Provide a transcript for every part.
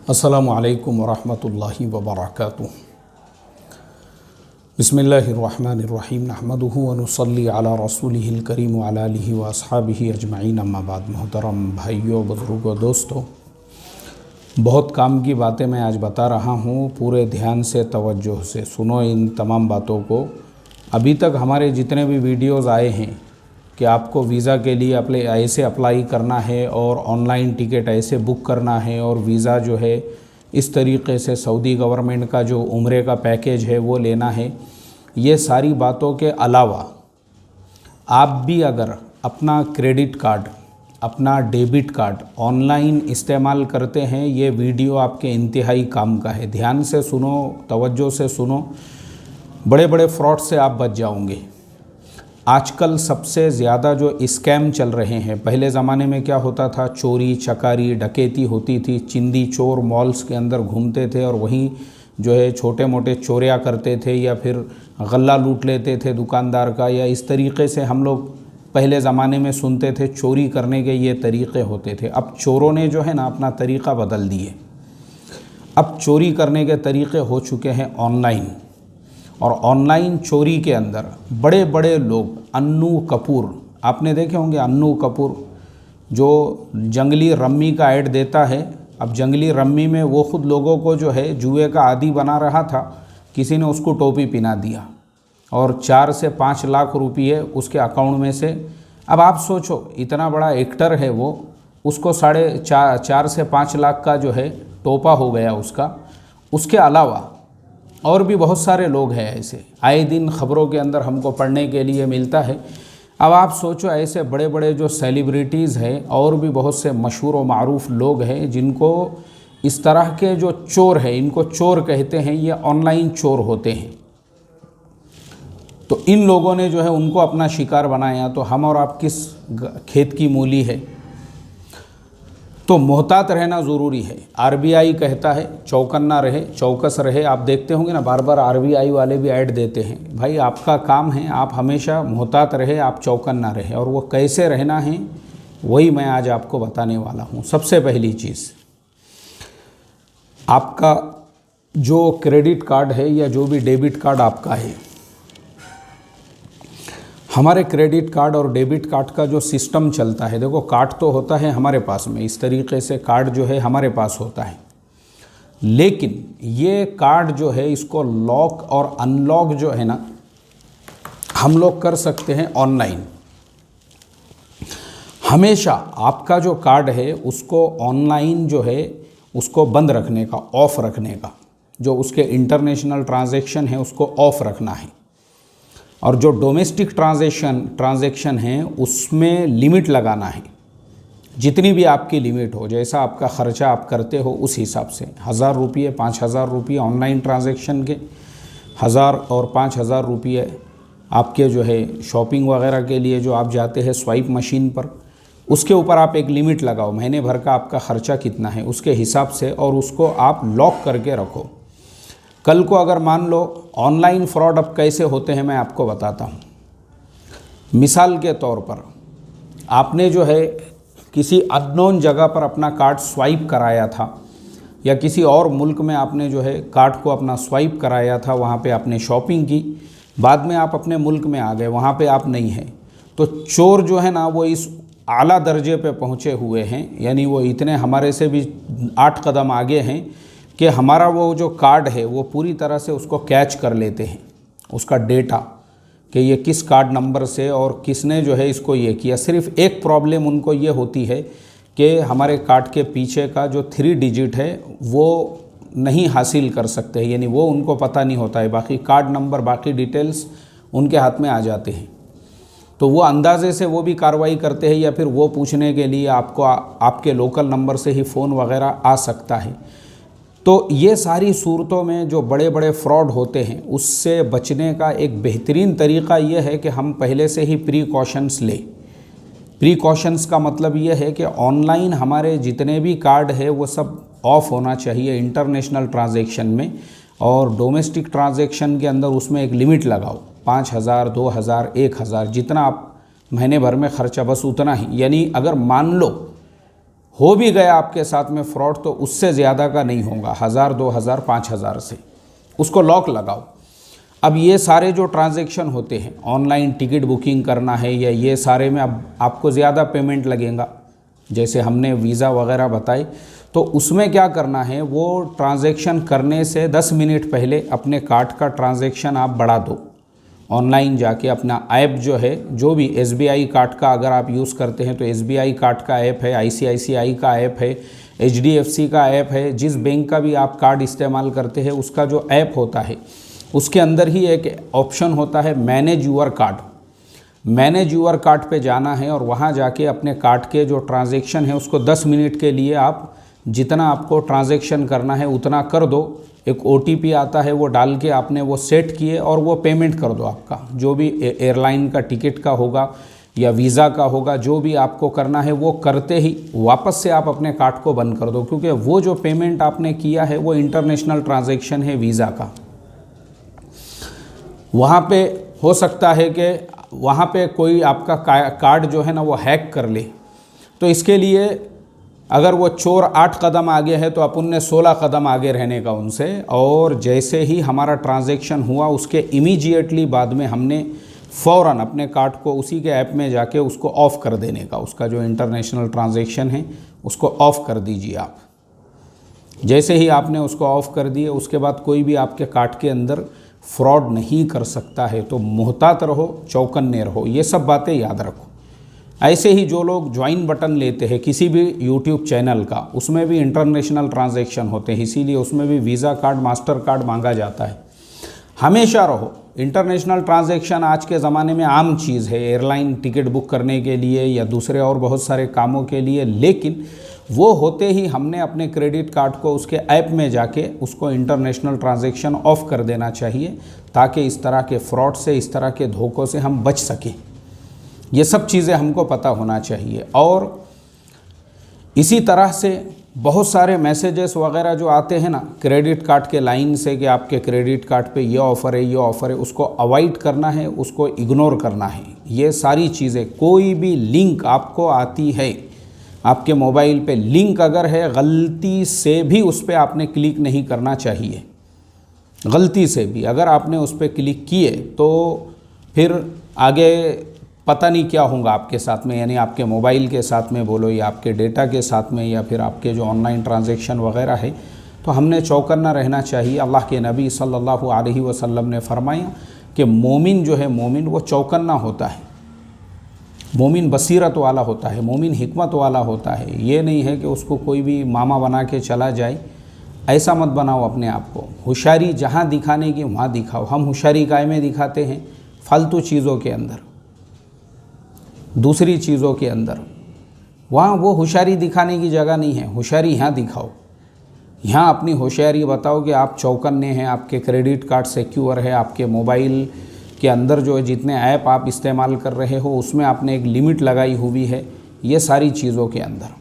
अस्सलामु अलैकुम वरहमतुल्लाहि वबरकातुहू। बिस्मिल्लाहिर्रहमानिर्रहीम नहमदुहु व नुसल्ली अला रसूलिहिल करीम व अला आलिहि व अस्हाबिहि अजमईन अम्मा बाद। मोहतरम भाइयों, बुज़ुर्गों, दोस्तों, बहुत काम की बातें मैं आज बता रहा हूँ। पूरे ध्यान से तवज्जो से सुनो इन तमाम बातों को। अभी तक हमारे जितने भी वीडियोज़ आए हैं कि आपको वीज़ा के लिए ऐसे अप्लाई करना है और ऑनलाइन टिकट ऐसे बुक करना है और वीज़ा जो है इस तरीक़े से सऊदी गवर्नमेंट का जो उम्रे का पैकेज है वो लेना है, ये सारी बातों के अलावा आप भी अगर अपना क्रेडिट कार्ड, अपना डेबिट कार्ड ऑनलाइन इस्तेमाल करते हैं, ये वीडियो आपके इंतहाई काम का है। ध्यान से सुनो, तवज्जो से सुनो, बड़े बड़े फ्रॉड से आप बच जाओगे। आजकल सबसे ज़्यादा जो स्कैम चल रहे हैं, पहले ज़माने में क्या होता था, चोरी चकारी डकैती होती थी, चिंदी चोर मॉल्स के अंदर घूमते थे और वहीं जो है छोटे मोटे चोरियाँ करते थे या फिर गल्ला लूट लेते थे दुकानदार का, या इस तरीक़े से हम लोग पहले ज़माने में सुनते थे चोरी करने के ये तरीक़े होते थे। अब चोरों ने जो है ना अपना तरीक़ा बदल दिए। अब चोरी करने के तरीक़े हो चुके हैं ऑनलाइन, और ऑनलाइन चोरी के अंदर बड़े बड़े लोग, अन्नू कपूर, आपने देखे होंगे अन्नू कपूर जो जंगली रम्मी का ऐड देता है। अब जंगली रम्मी में वो ख़ुद लोगों को जो है जुए का आदी बना रहा था, किसी ने उसको टोपी पिना दिया और 4 से 5 लाख रुपये उसके अकाउंट में से। अब आप सोचो, इतना बड़ा एक्टर है वो, उसको 4.5 से 5 लाख का जो है टोपा हो गया उसका। उसके अलावा और भी बहुत सारे लोग हैं ऐसे, आए दिन ख़बरों के अंदर हमको पढ़ने के लिए मिलता है। अब आप सोचो, ऐसे बड़े बड़े जो सेलिब्रिटीज़ हैं और भी बहुत से मशहूर व मारूफ़ लोग हैं जिनको इस तरह के जो चोर हैं, इनको चोर कहते हैं, ये ऑनलाइन चोर होते हैं। तो इन लोगों ने जो है उनको अपना शिकार बनाया। तो हम और आप किस खेत की मूली है, तो मोहतात रहना ज़रूरी है। आरबीआई कहता है चौकन्ना रहे, चौकस रहे। आप देखते होंगे ना, बार बार आरबीआई वाले भी ऐड देते हैं। भाई आपका काम है, आप हमेशा मोहतात रहे, आप चौकन्ना रहे। और वो कैसे रहना है वही मैं आज आपको बताने वाला हूँ। सबसे पहली चीज़, आपका जो क्रेडिट कार्ड है या जो भी डेबिट कार्ड आपका है, हमारे क्रेडिट कार्ड और डेबिट कार्ड का जो सिस्टम चलता है, देखो कार्ड तो होता है हमारे पास में, इस तरीके से कार्ड जो है हमारे पास होता है, लेकिन ये कार्ड जो है इसको लॉक और अनलॉक जो है ना हम लोग कर सकते हैं ऑनलाइन। हमेशा आपका जो कार्ड है उसको ऑनलाइन जो है उसको बंद रखने का, ऑफ रखने का, जो उसके इंटरनेशनल ट्रांजैक्शन है उसको ऑफ रखना है। और जो डोमेस्टिक ट्रांजैक्शन है उसमें लिमिट लगाना है, जितनी भी आपकी लिमिट हो, जैसा आपका ख़र्चा आप करते हो उस हिसाब से। 1000 रुपये, 5000 रुपये ऑनलाइन ट्रांजैक्शन के, 1000 और 5000 रुपये आपके जो है शॉपिंग वगैरह के लिए जो आप जाते हैं स्वाइप मशीन पर, उसके ऊपर आप एक लिमिट लगाओ, महीने भर का आपका ख़र्चा कितना है उसके हिसाब से, और उसको आप लॉक करके रखो। कल को अगर मान लो ऑनलाइन फ्रॉड अब कैसे होते हैं मैं आपको बताता हूँ। मिसाल के तौर पर आपने जो है किसी अननोन जगह पर अपना कार्ड स्वाइप कराया था, या किसी और मुल्क में आपने जो है कार्ड को अपना स्वाइप कराया था, वहाँ पे आपने शॉपिंग की, बाद में आप अपने मुल्क में आ गए, वहाँ पे आप नहीं हैं, तो चोर जो है ना वो इस आला दर्जे पे पहुँचे हुए हैं, यानी वो इतने हमारे से भी 8 कदम आगे हैं कि हमारा वो जो कार्ड है वो पूरी तरह से उसको कैच कर लेते हैं, उसका डेटा कि ये किस कार्ड नंबर से और किसने जो है इसको ये किया। सिर्फ एक प्रॉब्लम उनको ये होती है कि हमारे कार्ड के पीछे का जो 3 डिजिट है वो नहीं हासिल कर सकते हैं, यानी वो उनको पता नहीं होता है, बाकी कार्ड नंबर, बाकी डिटेल्स उनके हाथ में आ जाते हैं। तो वो अंदाज़े से वो भी कार्रवाई करते हैं, या फिर वो पूछने के लिए आपको आपके लोकल नंबर से ही फ़ोन वगैरह आ सकता है। तो ये सारी सूरतों में जो बड़े बड़े फ्रॉड होते हैं उससे बचने का एक बेहतरीन तरीक़ा ये है कि हम पहले से ही प्रीकॉशंस लें। प्रीकॉशंस का मतलब ये है कि ऑनलाइन हमारे जितने भी कार्ड है वो सब ऑफ़ होना चाहिए इंटरनेशनल ट्रांजैक्शन में, और डोमेस्टिक ट्रांजैक्शन के अंदर उसमें एक लिमिट लगाओ, 5000, 2000, 1000, जितना आप महीने भर में ख़र्चा, बस उतना ही। यानी अगर मान लो हो भी गया आपके साथ में फ्रॉड तो उससे ज़्यादा का नहीं होगा, 1000, 2000, 5000 से उसको लॉक लगाओ। अब ये सारे जो ट्रांजैक्शन होते हैं, ऑनलाइन टिकट बुकिंग करना है या ये सारे में अब आपको ज़्यादा पेमेंट लगेगा, जैसे हमने वीज़ा वगैरह बताई, तो उसमें क्या करना है, वो ट्रांजैक्शन करने से 10 मिनट पहले अपने कार्ड का ट्रांजैक्शन आप बढ़ा दो। ऑनलाइन जाके अपना ऐप जो है, जो भी SBI कार्ड का अगर आप यूज़ करते हैं तो SBI कार्ड का ऐप है, ICICI का ऐप है, HDFC का ऐप है, जिस बैंक का भी आप कार्ड इस्तेमाल करते हैं उसका जो ऐप होता है उसके अंदर ही एक ऑप्शन होता है manage your card. Manage your card पे जाना है और वहाँ जाके अपने कार्ड के जो ट्रांजैक्शन है उसको 10 मिनट के लिए आप जितना आपको ट्रांजैक्शन करना है उतना कर दो। एक OTP आता है, वो डाल के आपने वो सेट किए और वो पेमेंट कर दो। आपका जो भी एयरलाइन का टिकट का होगा या वीज़ा का होगा, जो भी आपको करना है वो करते ही वापस से आप अपने कार्ड को बंद कर दो, क्योंकि वो जो पेमेंट आपने किया है वो इंटरनेशनल ट्रांजैक्शन है वीज़ा का। वहाँ पे हो सकता है कि वहाँ पे कोई आपका कार्ड जो है ना वो हैक कर ले, तो इसके लिए अगर वो चोर 8 कदम आगे है तो अपन ने 16 कदम आगे रहने का उनसे, और जैसे ही हमारा ट्रांजैक्शन हुआ उसके इमीडिएटली बाद में हमने फ़ौरन अपने कार्ड को उसी के ऐप में जाके उसको ऑफ़ कर देने का। उसका जो इंटरनेशनल ट्रांजैक्शन है उसको ऑफ़ कर दीजिए आप। जैसे ही आपने उसको ऑफ़ कर दिए उसके बाद कोई भी आपके कार्ड के अंदर फ्रॉड नहीं कर सकता है। तो मुहतात रहो, चौकन्ने रहो, ये सब बातें याद रखो। ऐसे ही जो लोग ज्वाइन बटन लेते हैं किसी भी यूट्यूब चैनल का, उसमें भी इंटरनेशनल ट्रांजैक्शन होते हैं, इसीलिए उसमें भी वीज़ा कार्ड, मास्टर कार्ड मांगा जाता है। हमेशा रहो, इंटरनेशनल ट्रांजैक्शन आज के ज़माने में आम चीज़ है, एयरलाइन टिकट बुक करने के लिए या दूसरे और बहुत सारे कामों के लिए, लेकिन वो होते ही हमने अपने क्रेडिट कार्ड को उसके ऐप में जाके उसको इंटरनेशनल ट्रांजैक्शन ऑफ़ कर देना चाहिए, ताकि इस तरह के फ्रॉड से, इस तरह के धोखों से हम बच सकें। ये सब चीज़ें हमको पता होना चाहिए। और इसी तरह से बहुत सारे मैसेजेस वगैरह जो आते हैं ना क्रेडिट कार्ड के लाइन से कि आपके क्रेडिट कार्ड पे ये ऑफ़र है, ये ऑफ़र है, उसको अवॉइड करना है, उसको इग्नोर करना है। ये सारी चीज़ें, कोई भी लिंक आपको आती है आपके मोबाइल पे, लिंक अगर है गलती से भी उस पर आपने क्लिक नहीं करना चाहिए। गलती से भी अगर आपने उस पर क्लिक किए तो फिर आगे पता नहीं क्या होगा आपके साथ में, यानी आपके मोबाइल के साथ में बोलो या आपके डेटा के साथ में या फिर आपके जो ऑनलाइन ट्रांजैक्शन वगैरह है। तो हमने चौकन्ना रहना चाहिए। अल्लाह के नबी सल्लल्लाहु अलैहि वसल्लम ने फरमाया कि मोमिन जो है, मोमिन वो चौकन्ना होता है, मोमिन बसीरत वाला होता है, मोमिन हिकमत वाला होता है। ये नहीं है कि उसको कोई भी मामा बना के चला जाए, ऐसा मत बनाओ अपने आप को। होशियारी जहाँ दिखाने की वहाँ दिखाओ। हम होशियारी काय में दिखाते हैं? फालतू चीज़ों के अंदर, दूसरी चीज़ों के अंदर। वहाँ वो होशियारी दिखाने की जगह नहीं है। होशियारी यहाँ दिखाओ, यहाँ अपनी होशियारी बताओ कि आप चौकन्ने हैं, आपके क्रेडिट कार्ड सिक्योर है, आपके मोबाइल के अंदर जो है जितने ऐप आप इस्तेमाल कर रहे हो उसमें आपने एक लिमिट लगाई हुई है। ये सारी चीज़ों के अंदर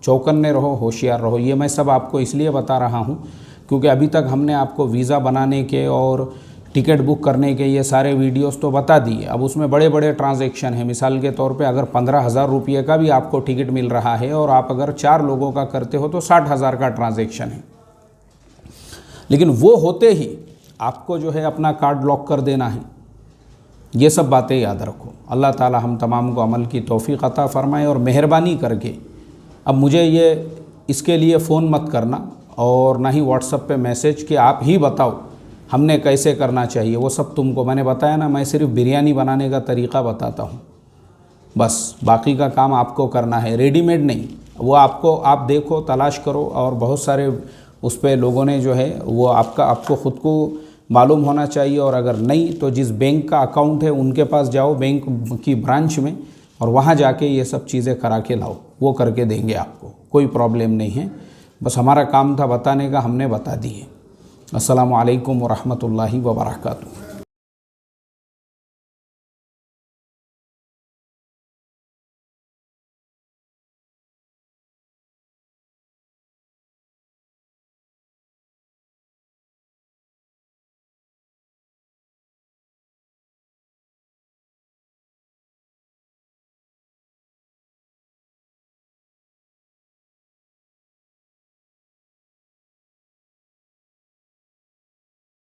चौकन्ने रहो, होशियार रहो। ये मैं सब आपको इसलिए बता रहा हूँ क्योंकि अभी तक हमने आपको वीज़ा बनाने के और टिकट बुक करने के ये सारे वीडियोस तो बता दिए। अब उसमें बड़े बड़े ट्रांजैक्शन हैं। मिसाल के तौर पे अगर 15,000 रुपये का भी आपको टिकट मिल रहा है और आप अगर 4 लोगों का करते हो तो 60,000 का ट्रांजैक्शन है। लेकिन वो होते ही आपको जो है अपना कार्ड लॉक कर देना है। ये सब बातें याद रखो। अल्लाह ताला हम तमाम को अमल की तौफीक अता फ़रमाए। और मेहरबानी करके अब मुझे ये इसके लिए फ़ोन मत करना और ना ही व्हाट्सएप पे मैसेज कि आप ही बताओ हमने कैसे करना चाहिए। वो सब तुमको मैंने बताया ना, मैं सिर्फ बिरयानी बनाने का तरीक़ा बताता हूँ बस, बाकी का काम आपको करना है, रेडीमेड नहीं। वो आप देखो, तलाश करो, और बहुत सारे उस पर लोगों ने जो है वो आपको ख़ुद को मालूम होना चाहिए। और अगर नहीं तो जिस बैंक का अकाउंट है उनके पास जाओ, बैंक की ब्रांच में, और वहाँ जाके ये सब चीज़ें करा के लाओ, वो करके देंगे आपको, कोई प्रॉब्लम नहीं है। बस हमारा काम था बताने का, हमने बता दिए। अस्सलामु अलैकुम व रहमतुल्लाहि व बरकातुहू।